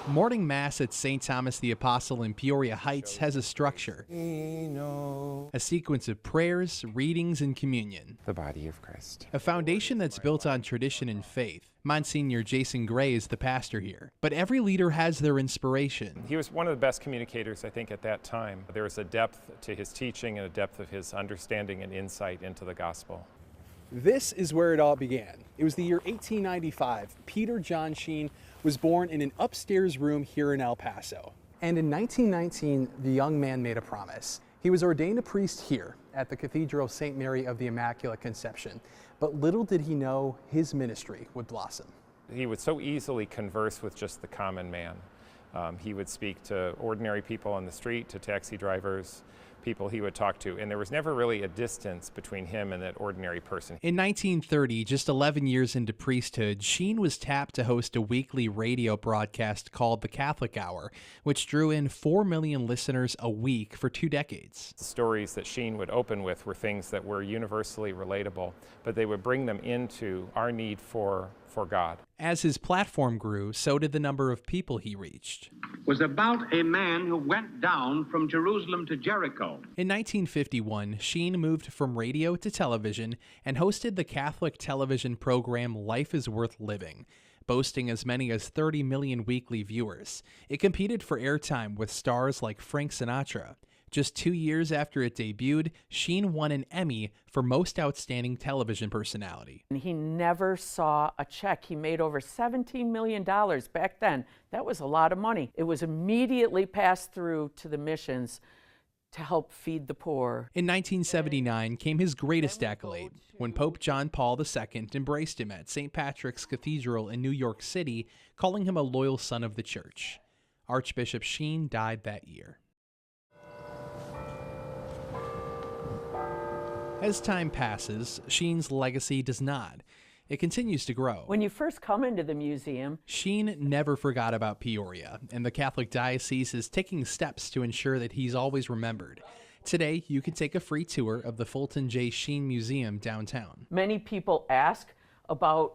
Morning Mass at St. Thomas the Apostle in Peoria Heights has a structure, a sequence of prayers, readings, and communion. The body of Christ. A foundation that's built on tradition and faith. Monsignor Jason Gray is the pastor here. But every leader has their inspiration. He was one of the best communicators, I think, at that time. There was a depth to his teaching and a depth of his understanding and insight into the gospel. This is where it all began. It was the year 1895. Peter John Sheen was born in an upstairs room here in El Paso. And in 1919, the young man made a promise. He was ordained a priest here at the Cathedral of St. Mary of the Immaculate Conception. But little did he know his ministry would blossom. He would so easily converse with just the common man. He would speak to ordinary people on the street, to taxi drivers, people he would talk to, and there was never really a distance between him and that ordinary person. In 1930, just 11 years into priesthood, Sheen was tapped to host a weekly radio broadcast called The Catholic Hour, which drew in 4 million listeners a week for 2 decades. The stories that Sheen would open with were things that were universally relatable, but they would bring them into our need for God. As his platform grew, so did the number of people he reached. Was about a man who went down from Jerusalem to Jericho. In 1951, Sheen moved from radio to television and hosted the Catholic television program Life is Worth Living, boasting as many as 30 million weekly viewers. It competed for airtime with stars like Frank Sinatra. Just 2 years after it debuted, Sheen won an Emmy for Most Outstanding Television Personality. He never saw a check. He made over $17 million back then. That was a lot of money. It was immediately passed through to the missions to help feed the poor. In 1979 came his greatest accolade, when Pope John Paul II embraced him at St. Patrick's Cathedral in New York City, calling him a loyal son of the church. Archbishop Sheen died that year. As time passes, Sheen's legacy does not. It continues to grow. When you first come into the museum, Sheen never forgot about Peoria, and the Catholic Diocese is taking steps to ensure that he's always remembered. Today, you can take a free tour of the Fulton J. Sheen Museum downtown. many people ask about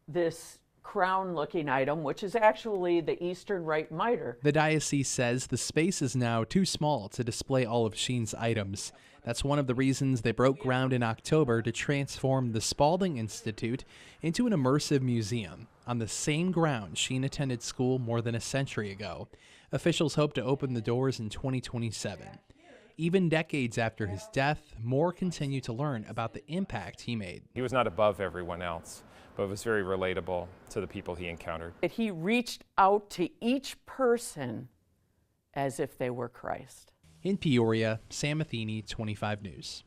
this crown-looking item, which is actually the Eastern Rite Mitre. The diocese says the space is now too small to display all of Sheen's items. That's one of the reasons they broke ground in October to transform the Spalding Institute into an immersive museum on the same ground Sheen attended school more than a century ago. Officials hope to open the doors in 2027. Even decades after his death, more continue to learn about the impact he made. He was not above everyone else, but was very relatable to the people he encountered. He reached out to each person as if they were Christ. In Peoria, Sam Matheny, 25 News.